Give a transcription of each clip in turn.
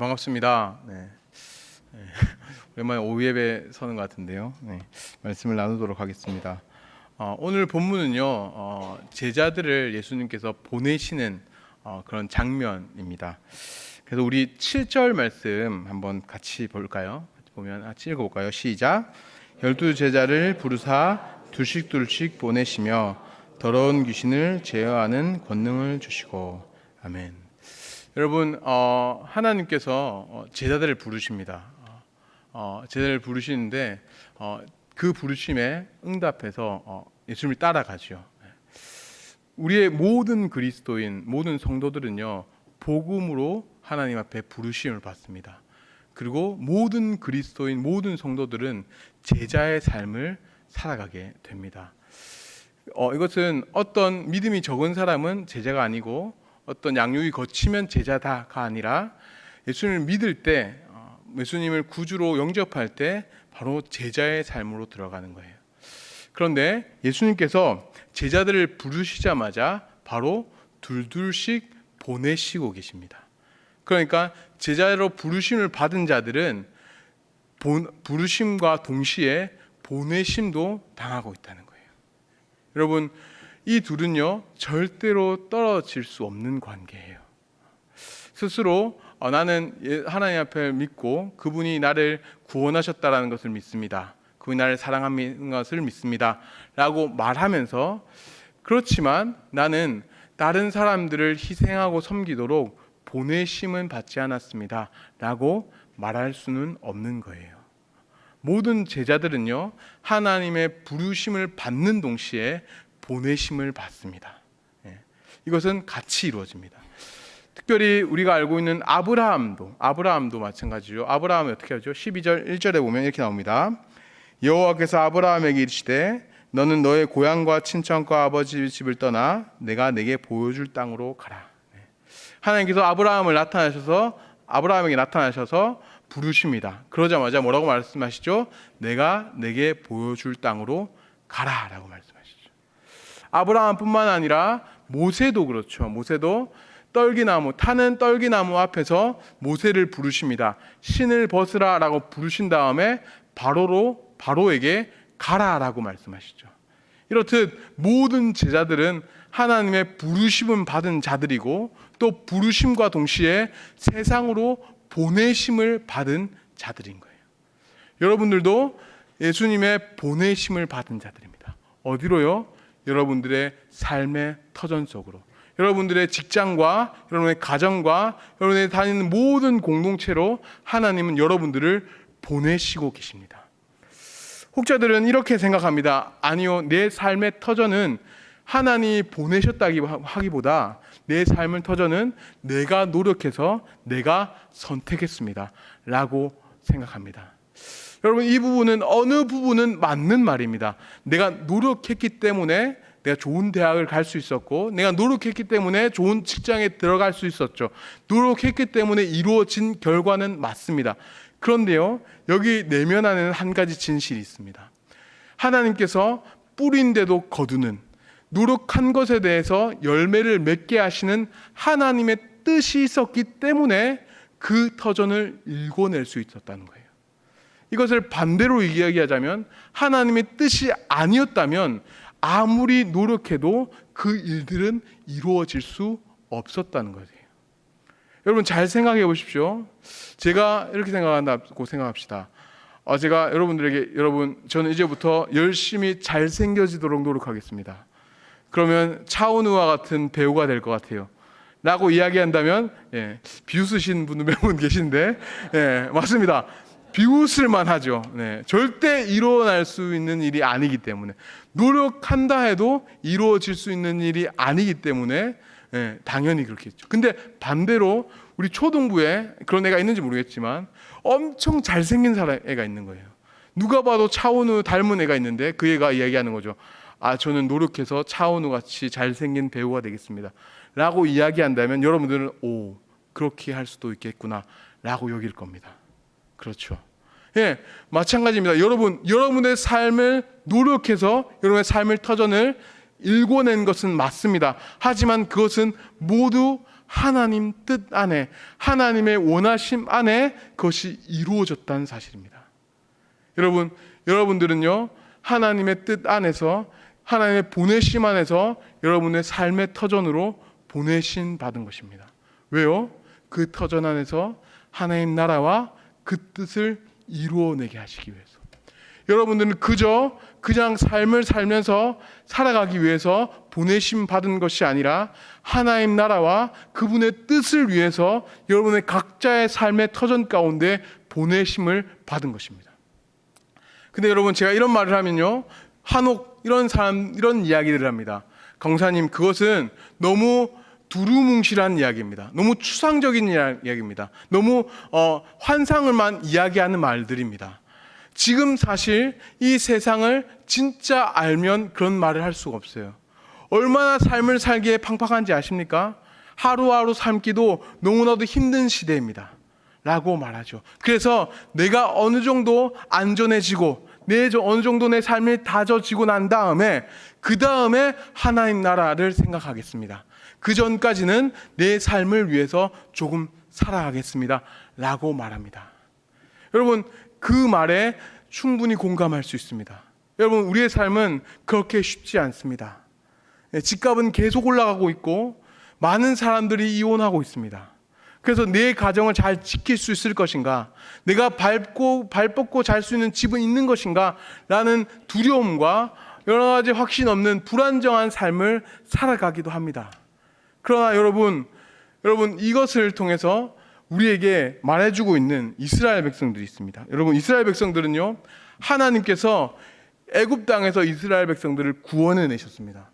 반갑습니다. 오랜만에 오후 예배 서는 것 같은데요. 말씀을 나누도록 하겠습니다. 오늘 본문은요, 제자들을 예수님께서 보내시는 그런 장면입니다. 그래서 우리 7절 말씀 한번 같이 볼까요? 보면 같이 읽어볼까요? 시작. 12제자를 부르사 둘씩 보내시며 더러운 귀신을 제어하는 권능을 주시고. 아멘. 여러분, 하나님께서 제자들을 부르십니다. 제자들을 부르시는데 그 부르심에 응답해서 예수님을 따라가죠. 우리의 모든 그리스도인, 모든 성도들은요, 복음으로 하나님 앞에 부르심을 받습니다. 그리고 모든 그리스도인, 모든 성도들은 제자의 삶을 살아가게 됩니다. 이것은 어떤 믿음이 적은 사람은 제자가 아니고 어떤 양육이 거치면 제자다가 아니라 예수님을 믿을 때, 예수님을 구주로 영접할 때 바로 제자의 삶으로 들어가는 거예요. 그런데 예수님께서 제자들을 부르시자마자 바로 둘씩 보내시고 계십니다. 그러니까 제자로 부르심을 받은 자들은 부르심과 동시에 보내심도 당하고 있다는 거예요. 여러분, 이 둘은요, 절대로 떨어질 수 없는 관계예요. 스스로 나는 하나님 앞에 믿고 그분이 나를 구원하셨다라는 것을 믿습니다. 그분이 나를 사랑하는 것을 믿습니다. 라고 말하면서, 그렇지만 나는 다른 사람들을 희생하고 섬기도록 보내심은 받지 않았습니다. 라고 말할 수는 없는 거예요. 모든 제자들은요, 하나님의 부르심을 받는 동시에 보내심을 받습니다. 이것은 같이 이루어집니다. 특별히 우리가 알고 있는 아브라함도 마찬가지죠. 아브라함이 어떻게 하죠? 12절 1절에 보면 이렇게 나옵니다. 여호와께서 아브라함에게 이르시되 너는 너의 고향과 친척과 아버지 집을 떠나 내가 내게 보여줄 땅으로 가라. 하나님께서 아브라함에게 나타나셔서 부르십니다. 그러자마자 뭐라고 말씀하시죠? 내가 내게 보여줄 땅으로 가라라고 말씀하시죠. 아브라함뿐만 아니라 모세도 그렇죠. 모세도 타는 떨기나무 앞에서 모세를 부르십니다. 신을 벗으라라고 부르신 다음에 바로에게 가라라고 말씀하시죠. 이렇듯 모든 제자들은 하나님의 부르심을 받은 자들이고 또 부르심과 동시에 세상으로 보내심을 받은 자들인 거예요. 여러분들도 예수님의 보내심을 받은 자들입니다. 어디로요? 여러분들의 삶의 터전 속으로, 여러분들의 직장과 여러분의 가정과 여러분이 다니는 모든 공동체로 하나님은 여러분들을 보내시고 계십니다. 혹자들은 이렇게 생각합니다. 아니요, 내 삶의 터전은 하나님이 보내셨다기 하기보다 내 삶의 터전은 내가 노력해서 내가 선택했습니다 라고 생각합니다. 여러분, 이 부분은 어느 부분은 맞는 말입니다. 내가 노력했기 때문에 내가 좋은 대학을 갈 수 있었고, 내가 노력했기 때문에 좋은 직장에 들어갈 수 있었죠. 노력했기 때문에 이루어진 결과는 맞습니다. 그런데요, 여기 내면 안에는 한 가지 진실이 있습니다. 하나님께서 뿌린데도 거두는, 노력한 것에 대해서 열매를 맺게 하시는 하나님의 뜻이 있었기 때문에 그 터전을 일궈낼 수 있었다는 거예요. 이것을 반대로 이야기하자면 하나님의 뜻이 아니었다면 아무리 노력해도 그 일들은 이루어질 수 없었다는 거예요. 여러분, 잘 생각해 보십시오. 제가 이렇게 생각한다고 생각합시다. 제가 저는 이제부터 열심히 잘생겨지도록 노력하겠습니다. 그러면 차은우와 같은 배우가 될 것 같아요 라고 이야기한다면, 비웃으신 분 몇 분 계신데, 맞습니다. 비웃을만 하죠. 절대 일어날 수 있는 일이 아니기 때문에, 노력한다 해도 이루어질 수 있는 일이 아니기 때문에 당연히 그렇겠죠. 근데 반대로 우리 초등부에 그런 애가 있는지 모르겠지만 엄청 잘생긴 애가 있는 거예요. 누가 봐도 차은우 닮은 애가 있는데 그 애가 이야기하는 거죠. 저는 노력해서 차은우 같이 잘생긴 배우가 되겠습니다 라고 이야기한다면 여러분들은 그렇게 할 수도 있겠구나 라고 여길 겁니다. 그렇죠. 마찬가지입니다. 여러분의 삶을 노력해서 여러분의 삶의 터전을 일궈낸 것은 맞습니다. 하지만 그것은 모두 하나님 뜻 안에, 하나님의 원하심 안에 그것이 이루어졌다는 사실입니다. 여러분들은요, 하나님의 뜻 안에서, 하나님의 보내심 안에서 여러분의 삶의 터전으로 보내신 받은 것입니다. 왜요? 그 터전 안에서 하나님 나라와 그 뜻을 이루어내게 하시기 위해서. 여러분들은 그냥 삶을 살면서 살아가기 위해서 보내심 받은 것이 아니라 하나님 나라와 그분의 뜻을 위해서 여러분의 각자의 삶의 터전 가운데 보내심을 받은 것입니다. 근데 여러분, 제가 이런 말을 하면요, 한옥 이런 사람 이런 이야기를 합니다. 강사님, 그것은 너무 두루뭉실한 이야기입니다. 너무 추상적인 이야기입니다. 너무 환상을만 이야기하는 말들입니다. 지금 사실 이 세상을 진짜 알면 그런 말을 할 수가 없어요. 얼마나 삶을 살기에 팡팡한지 아십니까? 하루하루 삶기도 너무나도 힘든 시대입니다 라고 말하죠. 그래서 내가 어느 정도 안전해지고 어느 정도 내 삶이 다져지고 난 다음에 그 다음에 하나님 나라를 생각하겠습니다. 그 전까지는 내 삶을 위해서 조금 살아가겠습니다 라고 말합니다. 여러분, 그 말에 충분히 공감할 수 있습니다. 여러분, 우리의 삶은 그렇게 쉽지 않습니다. 집값은 계속 올라가고 있고 많은 사람들이 이혼하고 있습니다. 그래서 내 가정을 잘 지킬 수 있을 것인가, 내가 발 뻗고 잘 수 있는 집은 있는 것인가 라는 두려움과 여러 가지 확신 없는 불안정한 삶을 살아가기도 합니다. 그러나 여러분, 이것을 통해서 우리에게 말해주고 있는 이스라엘 백성들이 있습니다. 여러분, 이스라엘 백성들은요, 하나님께서 애굽 땅에서 이스라엘 백성들을 구원해 내셨습니다.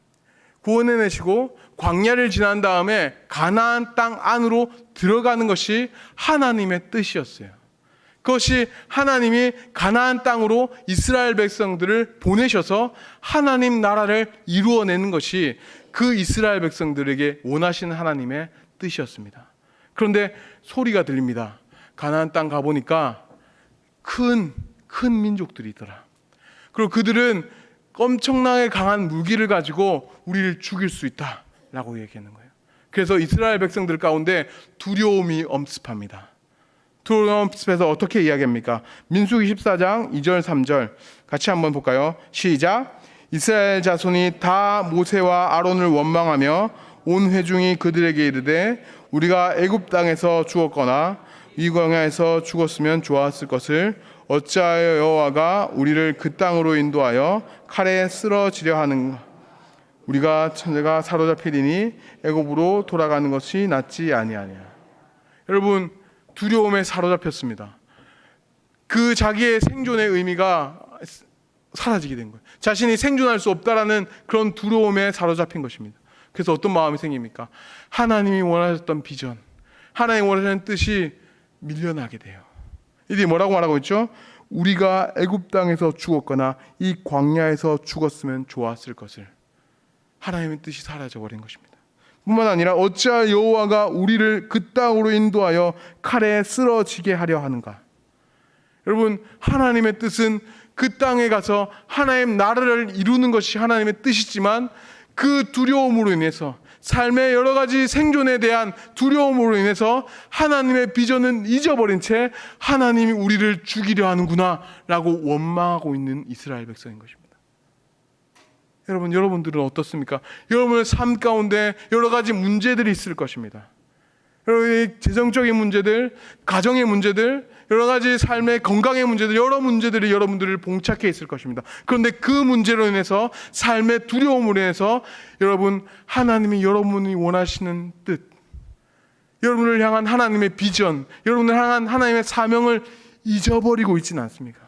구원해 내시고 광야를 지난 다음에 가나안 땅 안으로 들어가는 것이 하나님의 뜻이었어요. 그것이 하나님이 가나안 땅으로 이스라엘 백성들을 보내셔서 하나님 나라를 이루어내는 것이 그 이스라엘 백성들에게 원하시는 하나님의 뜻이었습니다. 그런데 소리가 들립니다. 가나안 땅 가보니까 큰 민족들이 있더라. 그리고 그들은 엄청나게 강한 무기를 가지고 우리를 죽일 수 있다라고 얘기하는 거예요. 그래서 이스라엘 백성들 가운데 두려움이 엄습합니다. 두려움이 엄습해서 어떻게 이야기합니까? 민수기 14장 2절 3절 같이 한번 볼까요? 시작. 이스라엘 자손이 다 모세와 아론을 원망하며 온 회중이 그들에게 이르되 우리가 애굽 땅에서 죽었거나 이 광야에서 죽었으면 좋았을 것을 어찌하여 여호와가 우리를 그 땅으로 인도하여 칼에 쓰러지려 하는가? 우리가 천대가 사로잡히리니 애굽으로 돌아가는 것이 낫지 아니하냐. 여러분, 두려움에 사로잡혔습니다. 그 자기의 생존의 의미가 사라지게 된 거예요. 자신이 생존할 수 없다라는 그런 두려움에 사로잡힌 것입니다. 그래서 어떤 마음이 생깁니까? 하나님이 원하셨던 비전, 하나님이 원하시는 뜻이 밀려나게 돼요. 이들이 뭐라고 말하고 있죠? 우리가 애굽 땅에서 죽었거나 이 광야에서 죽었으면 좋았을 것을. 하나님의 뜻이 사라져버린 것입니다. 뿐만 아니라 어찌하여 여호와가 우리를 그 땅으로 인도하여 칼에 쓰러지게 하려 하는가. 여러분, 하나님의 뜻은 그 땅에 가서 하나님 나라를 이루는 것이 하나님의 뜻이지만 그 두려움으로 인해서, 삶의 여러 가지 생존에 대한 두려움으로 인해서 하나님의 비전은 잊어버린 채 하나님이 우리를 죽이려 하는구나 라고 원망하고 있는 이스라엘 백성인 것입니다. 여러분들은 어떻습니까? 여러분의 삶 가운데 여러 가지 문제들이 있을 것입니다. 여러분의 재정적인 문제들, 가정의 문제들, 여러 가지 삶의 건강의 문제들, 여러 문제들이 여러분들을 봉착해 있을 것입니다. 그런데 그 문제로 인해서, 삶의 두려움으로 인해서 여러분, 하나님이 여러분이 원하시는 뜻, 여러분을 향한 하나님의 비전, 여러분을 향한 하나님의 사명을 잊어버리고 있지는 않습니까?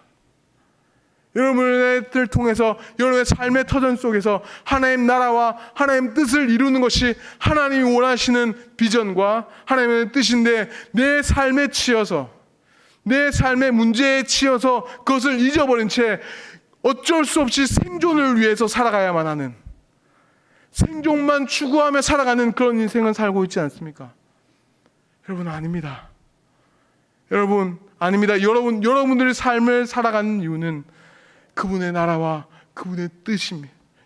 여러분을 통해서 여러분의 삶의 터전 속에서 하나님 나라와 하나님 뜻을 이루는 것이 하나님이 원하시는 비전과 하나님의 뜻인데, 내 삶에 치여서, 내 삶의 문제에 치여서 그것을 잊어버린 채 어쩔 수 없이 생존을 위해서 살아가야만 하는, 생존만 추구하며 살아가는 그런 인생을 살고 있지 않습니까? 여러분, 아닙니다. 여러분, 아닙니다. 여러분들의 삶을 살아가는 이유는 그분의 나라와 그분의 뜻이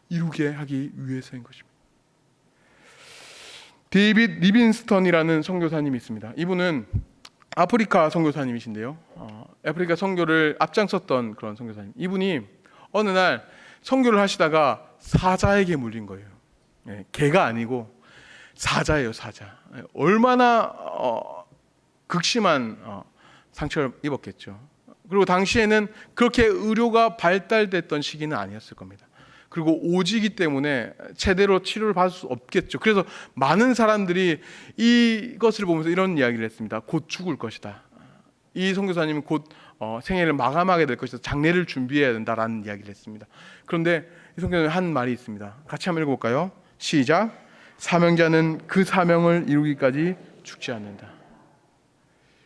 이루게 하기 위해서인 것입니다. 데이빗 리빈스턴이라는 선교사님이 있습니다. 이분은 아프리카 선교사님이신데요. 아프리카 선교를 앞장섰던 그런 선교사님. 이분이 어느 날 선교를 하시다가 사자에게 물린 거예요. 개가 아니고 사자예요, 사자. 얼마나 극심한 상처를 입었겠죠. 그리고 당시에는 그렇게 의료가 발달됐던 시기는 아니었을 겁니다. 그리고 오지기 때문에 제대로 치료를 받을 수 없겠죠. 그래서 많은 사람들이 이것을 보면서 이런 이야기를 했습니다. 곧 죽을 것이다. 이 선교사님은 곧 생애를 마감하게 될 것이다. 장례를 준비해야 된다라는 이야기를 했습니다. 그런데 이 선교사님이 한 말이 있습니다. 같이 한번 읽어볼까요? 시작. 사명자는 그 사명을 이루기까지 죽지 않는다.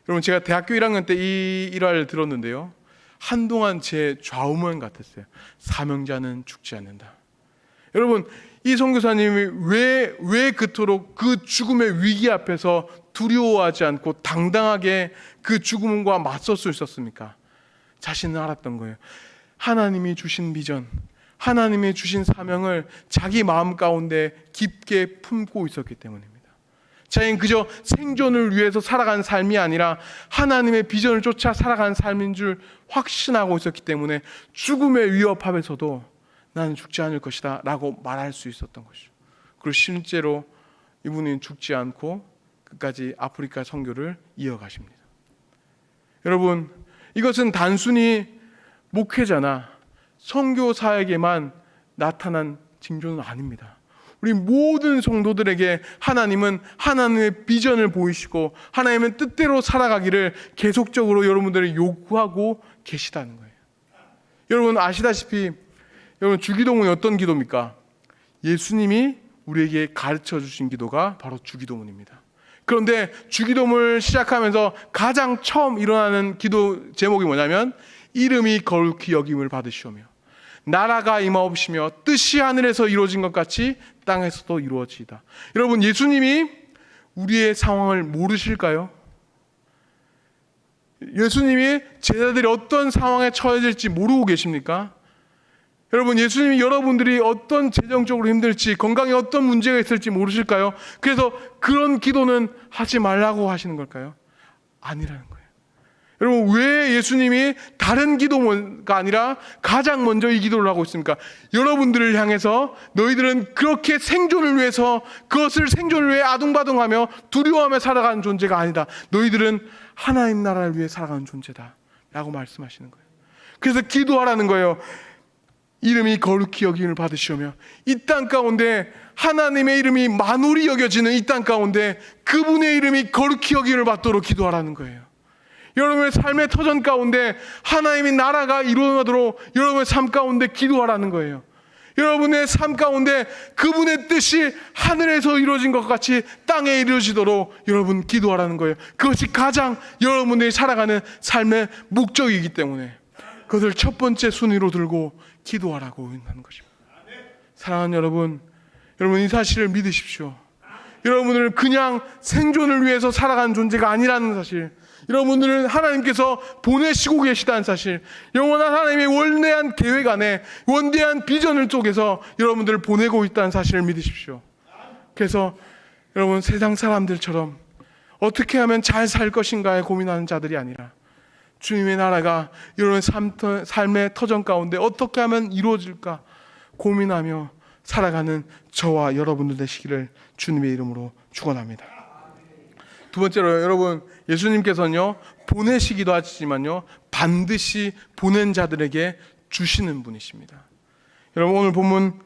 여러분, 제가 대학교 1학년 때 이 일화를 들었는데요, 한동안 제 좌우명 같았어요. 사명자는 죽지 않는다. 여러분, 이 선교사님이 왜 그토록 그 죽음의 위기 앞에서 두려워하지 않고 당당하게 그 죽음과 맞설 수 있었습니까? 자신은 알았던 거예요. 하나님이 주신 비전, 하나님이 주신 사명을 자기 마음 가운데 깊게 품고 있었기 때문입니다. 자기는 그저 생존을 위해서 살아간 삶이 아니라 하나님의 비전을 쫓아 살아간 삶인 줄 확신하고 있었기 때문에 죽음의 위협 앞에서도 나는 죽지 않을 것이다 라고 말할 수 있었던 것이죠. 그리고 실제로 이분은 죽지 않고 끝까지 아프리카 선교를 이어가십니다. 여러분, 이것은 단순히 목회자나 선교사에게만 나타난 징조는 아닙니다. 우리 모든 성도들에게 하나님은 하나님의 비전을 보이시고 하나님의 뜻대로 살아가기를 계속적으로 여러분들을 요구하고 계시다는 거예요. 여러분 아시다시피 여러분 주기도문이 어떤 기도입니까? 예수님이 우리에게 가르쳐 주신 기도가 바로 주기도문입니다. 그런데 주기도문을 시작하면서 가장 처음 일어나는 기도 제목이 뭐냐면 이름이 거룩히 여김을 받으시오며 나라가 임하옵시며 뜻이 하늘에서 이루어진 것 같이 땅에서도 이루어지이다. 여러분, 예수님이 우리의 상황을 모르실까요? 예수님이 제자들이 어떤 상황에 처해질지 모르고 계십니까? 여러분, 예수님이 여러분들이 어떤 재정적으로 힘들지, 건강에 어떤 문제가 있을지 모르실까요? 그래서 그런 기도는 하지 말라고 하시는 걸까요? 아니라는 거예요. 여러분, 왜 예수님이 다른 기도가 아니라 가장 먼저 이 기도를 하고 있습니까? 여러분들을 향해서 너희들은 그렇게 생존을 위해서 그것을 생존을 위해 아둥바둥하며 두려워하며 살아가는 존재가 아니다. 너희들은 하나님 나라를 위해 살아가는 존재다 라고 말씀하시는 거예요. 그래서 기도하라는 거예요. 이름이 거룩히 여김을 받으시오며 이 땅 가운데 하나님의 이름이 만홀히 여겨지는 이 땅 가운데 그분의 이름이 거룩히 여김을 받도록 기도하라는 거예요. 여러분의 삶의 터전 가운데 하나님의 나라가 이루어지도록 여러분의 삶 가운데 기도하라는 거예요. 여러분의 삶 가운데 그분의 뜻이 하늘에서 이루어진 것 같이 땅에 이루어지도록 여러분 기도하라는 거예요. 그것이 가장 여러분들이 살아가는 삶의 목적이기 때문에 그것을 첫 번째 순위로 들고 기도하라고 하는 것입니다. 사랑하는 여러분, 여러분 이 사실을 믿으십시오. 여러분을 그냥 생존을 위해서 살아가는 존재가 아니라는 사실, 여러분들은 하나님께서 보내시고 계시다는 사실, 영원한 하나님의 원대한 계획 안에 원대한 비전을 쪽에서 여러분들을 보내고 있다는 사실을 믿으십시오. 그래서 여러분 세상 사람들처럼 어떻게 하면 잘 살 것인가에 고민하는 자들이 아니라 주님의 나라가 여러분의 삶의 터전 가운데 어떻게 하면 이루어질까 고민하며 살아가는 저와 여러분들 되시기를 주님의 이름으로 축원합니다. 두 번째로 여러분, 예수님께서는요 보내시기도 하시지만요 반드시 보낸 자들에게 주시는 분이십니다. 여러분 오늘 본문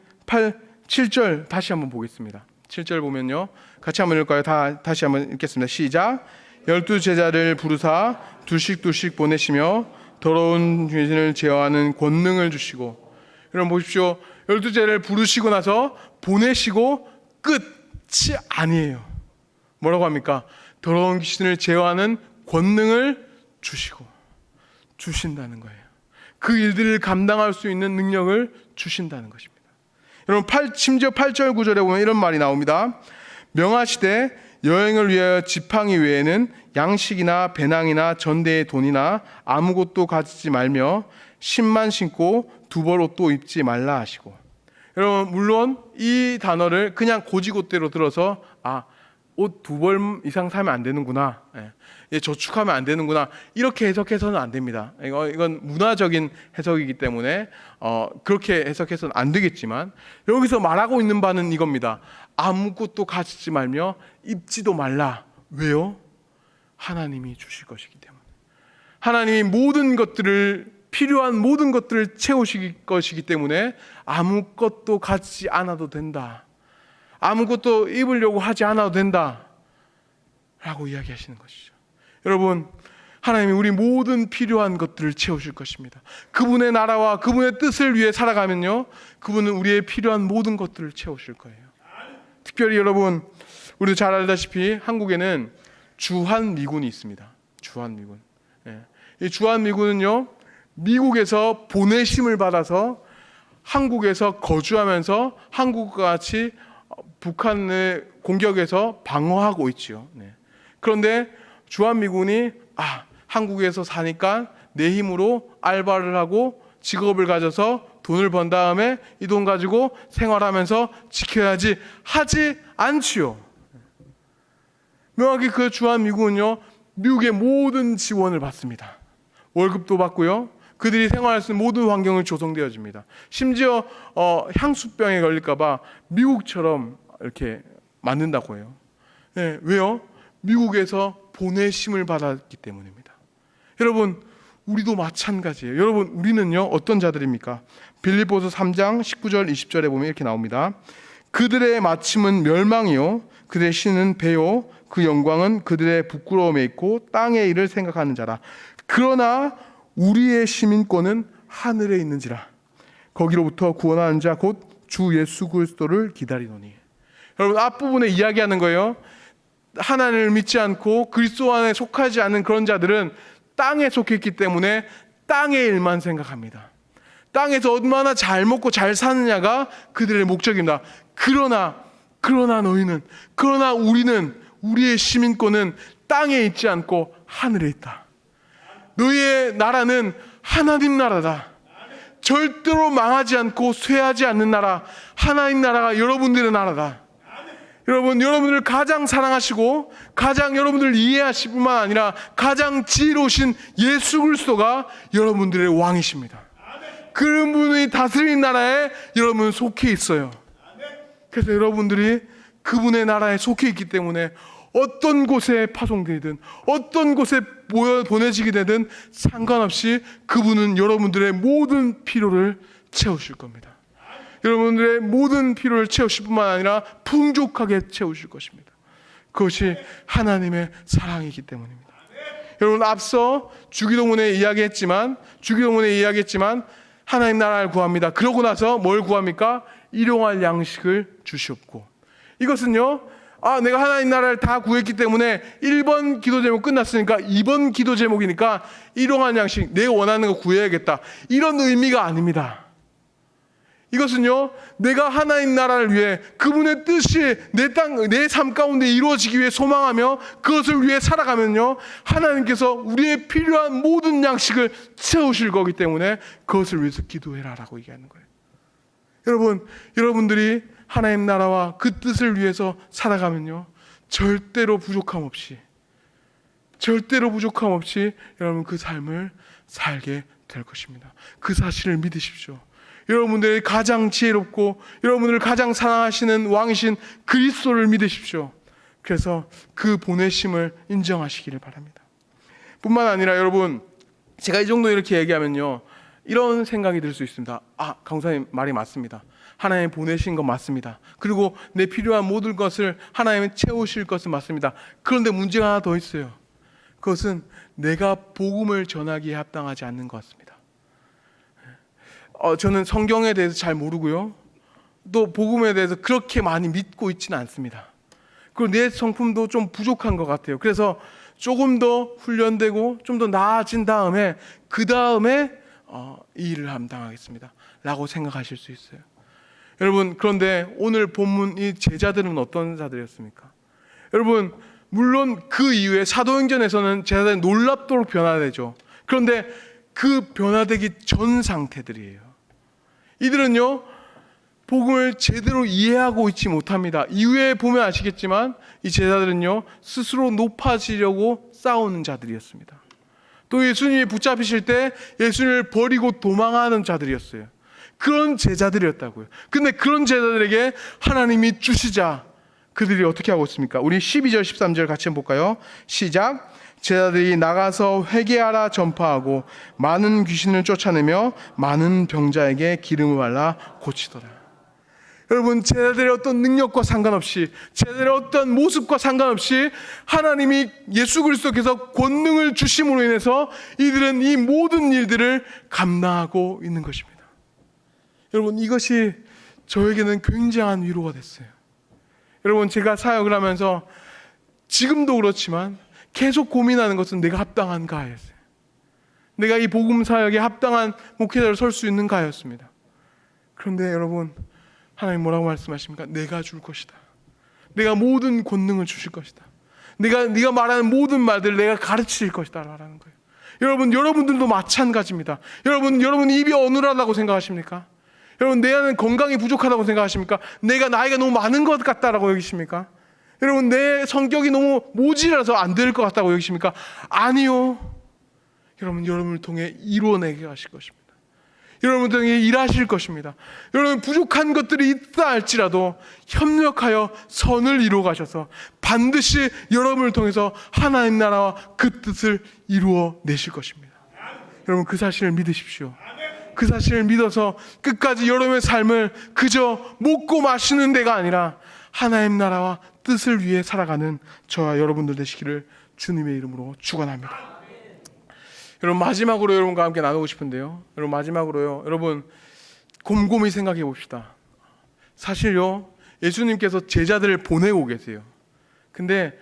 7절 다시 한번 보겠습니다. 7절 보면요 같이 한번 읽을까요? 다시 한번 읽겠습니다. 시작. 12 제자를 부르사 둘씩 보내시며 더러운 죄인을 제어하는 권능을 주시고, 여러분 보십시오. 12 제자를 부르시고 나서 보내시고 끝이 아니에요. 뭐라고 합니까? 더러운 귀신을 제어하는 권능을 주신다는 거예요. 그 일들을 감당할 수 있는 능력을 주신다는 것입니다. 여러분 심지어 8절 9절에 보면 이런 말이 나옵니다. 명하시되 여행을 위하여 지팡이 외에는 양식이나 배낭이나 전대의 돈이나 아무것도 가지지 말며 신만 신고 두벌 옷도 입지 말라 하시고, 여러분 물론 이 단어를 그냥 고지고대로 들어서 옷 2벌 이상 사면 안 되는구나. 저축하면 안 되는구나. 이렇게 해석해서는 안 됩니다. 이건 문화적인 해석이기 때문에 그렇게 해석해서는 안 되겠지만 여기서 말하고 있는 바는 이겁니다. 아무것도 가지지 말며 입지도 말라. 왜요? 하나님이 주실 것이기 때문에. 하나님이 모든 것들을 필요한 모든 것들을 채우실 것이기 때문에 아무것도 가지지 않아도 된다. 아무것도 입으려고 하지 않아도 된다 라고 이야기하시는 것이죠. 여러분, 하나님이 우리 모든 필요한 것들을 채우실 것입니다. 그분의 나라와 그분의 뜻을 위해 살아가면요, 그분은 우리의 필요한 모든 것들을 채우실 거예요. 특별히 여러분, 우리도 잘 알다시피 한국에는 주한미군이 있습니다. 주한미군. 이 주한미군은요, 미국에서 보내심을 받아서 한국에서 거주하면서 한국과 같이 북한의 공격에서 방어하고 있지요. 그런데 주한미군이 한국에서 사니까 내 힘으로 알바를 하고 직업을 가져서 돈을 번 다음에 이 돈 가지고 생활하면서 지켜야지 하지 않지요. 명확히 그 주한미군은요, 미국의 모든 지원을 받습니다. 월급도 받고요, 그들이 생활할 수 있는 모든 환경을 조성되어집니다. 심지어 향수병에 걸릴까봐 미국처럼 이렇게 만든다고 해요. 왜요? 미국에서 보내심을 받았기 때문입니다. 여러분, 우리도 마찬가지예요. 여러분, 우리는요 어떤 자들입니까? 빌립보서 3장 19절 20절에 보면 이렇게 나옵니다. 그들의 마침은 멸망이요 그들의 신은 배요 그 영광은 그들의 부끄러움에 있고 땅의 일을 생각하는 자라. 그러나 우리의 시민권은 하늘에 있는지라. 거기로부터 구원하는 자 곧 주 예수 그리스도를 기다리노니. 여러분, 앞부분에 이야기하는 거예요. 하나님을 믿지 않고 그리스도 안에 속하지 않는 그런 자들은 땅에 속해 있기 때문에 땅의 일만 생각합니다. 땅에서 얼마나 잘 먹고 잘 사느냐가 그들의 목적입니다. 그러나 너희는, 그러나 우리는, 우리의 시민권은 땅에 있지 않고 하늘에 있다. 너희의 나라는 하나님 나라다. 절대로 망하지 않고 쇠하지 않는 나라, 하나님 나라가 여러분들의 나라다. 여러분, 여러분들을 가장 사랑하시고 가장 여러분들을 이해하실 뿐만 아니라 가장 지혜로우신 예수 그리스도가 여러분들의 왕이십니다. 그런 분이 다스리는 나라에 여러분은 속해 있어요. 그래서 여러분들이 그분의 나라에 속해 있기 때문에 어떤 곳에 파송되든 어떤 곳에 보내지게 되든 상관없이 그분은 여러분들의 모든 필요를 채우실 겁니다. 여러분들의 모든 필요를 채우실 뿐만 아니라 풍족하게 채우실 것입니다. 그것이 하나님의 사랑이기 때문입니다. 여러분, 앞서 주기도문에 이야기했지만 하나님 나라를 구합니다. 그러고 나서 뭘 구합니까? 일용할 양식을 주시옵고. 이것은요, 내가 하나님 나라를 다 구했기 때문에 1번 기도 제목 끝났으니까 2번 기도 제목이니까 일용할 양식, 내가 원하는 거 구해야겠다, 이런 의미가 아닙니다. 이것은요, 내가 하나님 나라를 위해 그분의 뜻이 내 삶 가운데 이루어지기 위해 소망하며 그것을 위해 살아가면요, 하나님께서 우리의 필요한 모든 양식을 채우실 거기 때문에 그것을 위해서 기도해라라고 얘기하는 거예요. 여러분들이 하나님 나라와 그 뜻을 위해서 살아가면요, 절대로 부족함 없이 여러분 그 삶을 살게 될 것입니다. 그 사실을 믿으십시오. 여러분들이 가장 지혜롭고 여러분들을 가장 사랑하시는 왕이신 그리스도를 믿으십시오. 그래서 그 보내심을 인정하시기를 바랍니다. 뿐만 아니라 여러분, 제가 이 정도 이렇게 얘기하면요, 이런 생각이 들 수 있습니다. 강사님 말이 맞습니다. 하나님 보내신 건 맞습니다. 그리고 내 필요한 모든 것을 하나님이 채우실 것은 맞습니다. 그런데 문제가 하나 더 있어요. 그것은 내가 복음을 전하기에 합당하지 않는 것 같습니다. 저는 성경에 대해서 잘 모르고요, 또 복음에 대해서 그렇게 많이 믿고 있지는 않습니다. 그리고 내 성품도 좀 부족한 것 같아요. 그래서 조금 더 훈련되고 좀 더 나아진 다음에 이 일을 감당하겠습니다 라고 생각하실 수 있어요. 여러분, 그런데 오늘 본문 이 제자들은 어떤 자들이었습니까? 여러분, 물론 그 이후에 사도행전에서는 제자들이 놀랍도록 변화되죠. 그런데 그 변화되기 전 상태들이에요. 이들은요, 복음을 제대로 이해하고 있지 못합니다. 이후에 보면 아시겠지만 이 제자들은요, 스스로 높아지려고 싸우는 자들이었습니다. 또 예수님이 붙잡히실 때 예수님을 버리고 도망하는 자들이었어요. 그런 제자들이었다고요. 근데 그런 제자들에게 하나님이 주시자 그들이 어떻게 하고 있습니까? 우리 12절 13절 같이 한번 볼까요? 시작. 제자들이 나가서 회개하라 전파하고 많은 귀신을 쫓아내며 많은 병자에게 기름을 발라 고치더라. 여러분, 제자들의 어떤 능력과 상관없이, 제자들의 어떤 모습과 상관없이 하나님이 예수 그리스도께서 권능을 주심으로 인해서 이들은 이 모든 일들을 감당하고 있는 것입니다. 여러분, 이것이 저에게는 굉장한 위로가 됐어요. 여러분, 제가 사역을 하면서 지금도 그렇지만 계속 고민하는 것은 내가 합당한가였어요. 내가 이 복음 사역에 합당한 목회자로 설 수 있는가였습니다. 그런데 여러분, 하나님 뭐라고 말씀하십니까? 내가 줄 것이다. 내가 모든 권능을 주실 것이다. 네가 말하는 모든 말들을 내가 가르칠 것이다 라는 거예요. 여러분들도 마찬가지입니다. 여러분 입이 어눌하다고 생각하십니까? 여러분, 내 안은 건강이 부족하다고 생각하십니까? 내가 나이가 너무 많은 것 같다라고 여기십니까? 여러분, 내 성격이 너무 모질라서 안 될 것 같다고 여기십니까? 아니요. 여러분을 통해 이루어내게 하실 것입니다. 여러분을 통해 일하실 것입니다. 여러분, 부족한 것들이 있다 할지라도 협력하여 선을 이루어 가셔서 반드시 여러분을 통해서 하나님 나라와 그 뜻을 이루어내실 것입니다. 여러분, 그 사실을 믿으십시오. 그 사실을 믿어서 끝까지 여러분의 삶을 그저 먹고 마시는 데가 아니라 하나님 나라와 뜻을 위해 살아가는 저와 여러분들 되시기를 주님의 이름으로 축원합니다. 여러분, 마지막으로 여러분과 함께 나누고 싶은데요. 여러분, 마지막으로요. 여러분, 곰곰이 생각해 봅시다. 사실요, 예수님께서 제자들을 보내고 계세요. 근데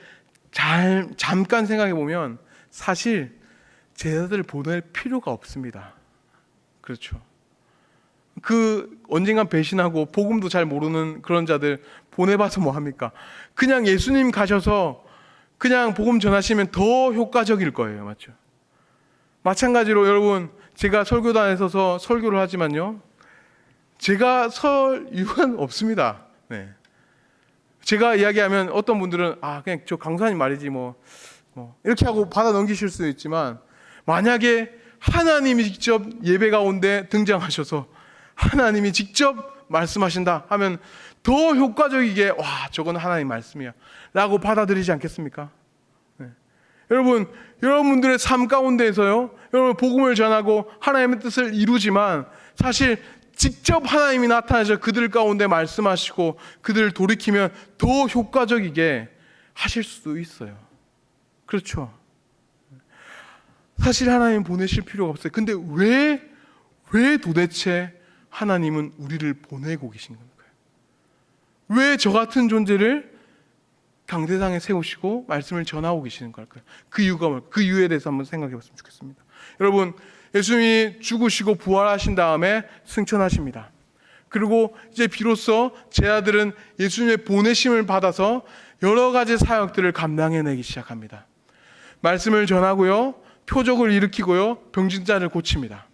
잠깐 생각해 보면 사실 제자들을 보낼 필요가 없습니다. 그렇죠. 언젠간 배신하고 복음도 잘 모르는 그런 자들 보내봐서 뭐 합니까? 그냥 예수님 가셔서 그냥 복음 전하시면 더 효과적일 거예요. 맞죠? 마찬가지로 여러분, 제가 설교단에 서서 설교를 하지만요, 제가 설 이유는 없습니다. 네. 제가 이야기하면 어떤 분들은 그냥 저 강사님 말이지 뭐 이렇게 하고 받아 넘기실 수도 있지만, 만약에 하나님이 직접 예배 가운데 등장하셔서 하나님이 직접 말씀하신다 하면 더 효과적이게 저건 하나님 말씀이야 라고 받아들이지 않겠습니까? 네. 여러분들의 삶 가운데에서요, 여러분 복음을 전하고 하나님의 뜻을 이루지만 사실 직접 하나님이 나타나셔서 그들 가운데 말씀하시고 그들을 돌이키면 더 효과적이게 하실 수도 있어요. 그렇죠? 사실 하나님 보내실 필요가 없어요. 근데 왜 도대체 하나님은 우리를 보내고 계신 겁니까? 왜 저 같은 존재를 강대상에 세우시고 말씀을 전하고 계시는 걸까요? 그 이유가 뭘까요? 그 이유에 대해서 한번 생각해 봤으면 좋겠습니다. 여러분, 예수님이 죽으시고 부활하신 다음에 승천하십니다. 그리고 이제 비로소 제자들은 예수님의 보내심을 받아서 여러 가지 사역들을 감당해내기 시작합니다. 말씀을 전하고요, 표적을 일으키고요, 병진 자를 고칩니다.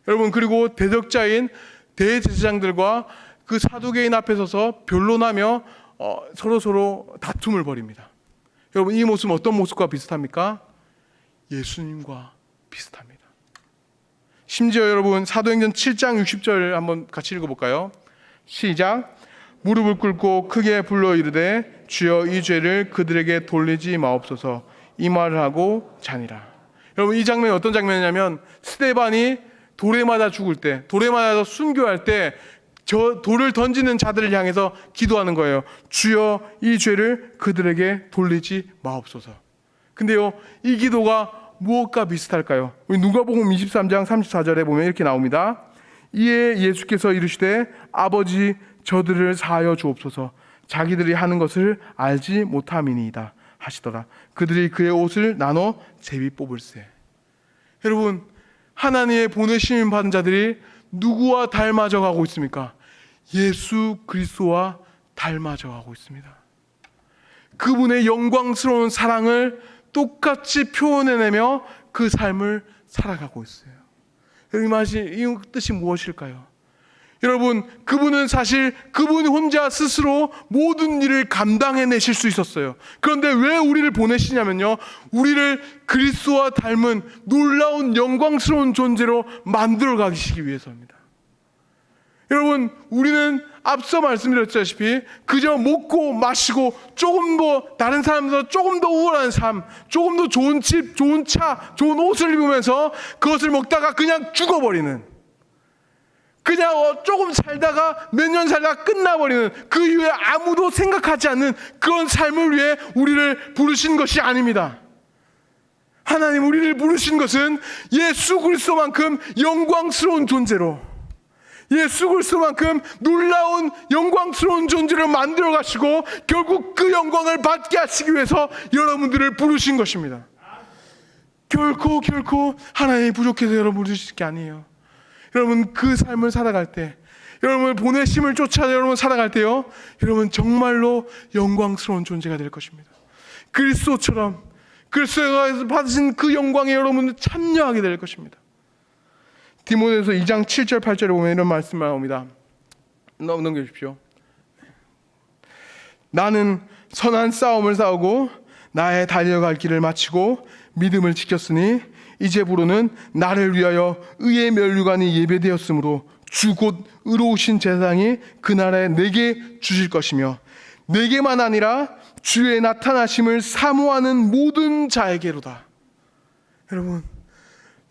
여러분, 그리고 대적자인 대제사장들과 그 사두개인 앞에 서서 변론하며 서로 다툼을 벌입니다. 여러분, 이 모습은 어떤 모습과 비슷합니까? 예수님과 비슷합니다. 심지어 여러분, 사도행전 7장 60절 한번 같이 읽어볼까요? 시작. 무릎을 꿇고 크게 불러 이르되 주여 이 죄를 그들에게 돌리지 마옵소서, 이 말을 하고 자니라. 여러분, 이 장면이 어떤 장면이냐면 스데반이 돌에 맞아 죽을 때, 돌에 맞아서 순교할 때 저 돌을 던지는 자들을 향해서 기도하는 거예요. 주여 이 죄를 그들에게 돌리지 마옵소서. 근데요, 이 기도가 무엇과 비슷할까요? 우리 누가복음 23장 34절에 보면 이렇게 나옵니다. 이에 예수께서 이르시되 아버지 저들을 사하여 주옵소서, 자기들이 하는 것을 알지 못함이니이다 하시더라. 그들이 그의 옷을 나눠 제비 뽑을세. 여러분, 하나님의 보내심 받은 자들이 누구와 닮아져 가고 있습니까? 예수 그리스도와 닮아져 가고 있습니다. 그분의 영광스러운 사랑을 똑같이 표현해내며 그 삶을 살아가고 있어요. 이 뜻이 무엇일까요? 여러분, 그분은 사실 그분 혼자 스스로 모든 일을 감당해내실 수 있었어요. 그런데 왜 우리를 보내시냐면요, 우리를 그리스도와 닮은 놀라운 영광스러운 존재로 만들어 가시기 위해서입니다. 여러분, 우리는 앞서 말씀드렸다시피 그저 먹고 마시고 조금 더 다른 사람보다 조금 더 우월한 삶, 조금 더 좋은 집, 좋은 차, 좋은 옷을 입으면서 그것을 먹다가 그냥 죽어버리는, 그냥 조금 살다가 몇 년 살다가 끝나버리는, 그 이후에 아무도 생각하지 않는 그런 삶을 위해 우리를 부르신 것이 아닙니다. 하나님 우리를 부르신 것은 예수 그리스도만큼 영광스러운 존재로, 예수 그리스도만큼 놀라운 영광스러운 존재를 만들어 가시고 결국 그 영광을 받게 하시기 위해서 여러분들을 부르신 것입니다. 결코 하나님이 부족해서 여러분 부르실 게 아니에요. 여러분 그 삶을 살아갈 때, 여러분을 보내심을 쫓아 여러분 살아갈 때요, 여러분 정말로 영광스러운 존재가 될 것입니다. 그리스도처럼, 그리스도가 받으신 그 영광에 여러분을 참여하게 될 것입니다. 디모데후서 2장 7절 8절에 보면 이런 말씀 나옵니다. 넘겨주십시오. 나는 선한 싸움을 싸우고 나의 달려갈 길을 마치고 믿음을 지켰으니 이제부로는 나를 위하여 의의 면류관이 예배되었으므로 주 곧 의로우신 제사장이 그날에 내게 주실 것이며 내게만 아니라 주의 나타나심을 사모하는 모든 자에게로다. 여러분,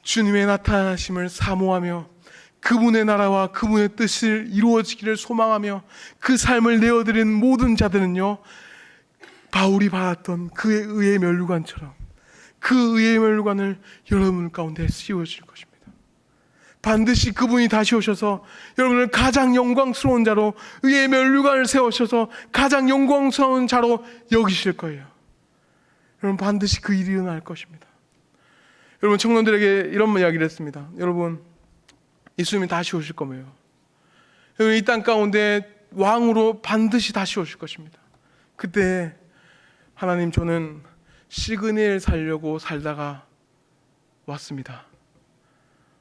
주님의 나타나심을 사모하며 그분의 나라와 그분의 뜻을 이루어지기를 소망하며 그 삶을 내어드린 모든 자들은요, 바울이 받았던 그의 의의 면류관처럼 그 의의 면류관을 여러분 가운데 씌워질 것입니다. 반드시 그분이 다시 오셔서 여러분을 가장 영광스러운 자로, 의의 면류관을 세우셔서 가장 영광스러운 자로 여기실 거예요. 여러분 반드시 그 일이 일어날 것입니다. 여러분 청년들에게 이런 이야기를 했습니다. 여러분 예수님이 다시 오실 거예요. 이 땅 가운데 왕으로 반드시 다시 오실 것입니다. 그때 하나님, 저는 시그니엘 살려고 살다가 왔습니다.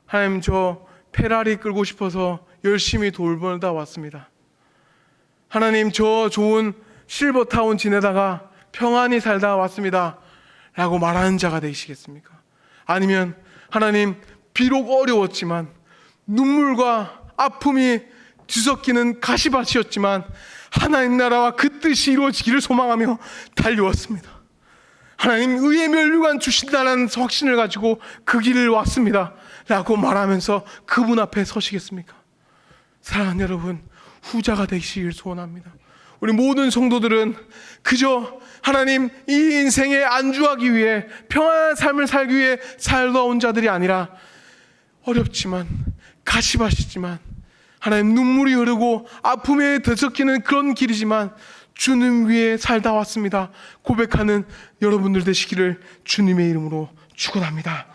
하나님, 저 페라리 끌고 싶어서 열심히 돌보다 왔습니다. 하나님, 저 좋은 실버타운 지내다가 평안히 살다 왔습니다 라고 말하는 자가 되시겠습니까? 아니면 하나님, 비록 어려웠지만 눈물과 아픔이 뒤섞이는 가시밭이었지만 하나님 나라와 그 뜻이 이루어지기를 소망하며 달려왔습니다. 하나님 의의 면류관 주신다는 확신을 가지고 그 길을 왔습니다 라고 말하면서 그분 앞에 서시겠습니까? 사랑하는 여러분, 후자가 되시길 소원합니다. 우리 모든 성도들은 그저 하나님 이 인생에 안주하기 위해 평안한 삶을 살기 위해 살다 온 자들이 아니라 어렵지만 가시밭이지만 하나님 눈물이 흐르고 아픔에 뒤섞이는 그런 길이지만 주님 위에 살다 왔습니다 고백하는 여러분들 되시기를 주님의 이름으로 축원합니다.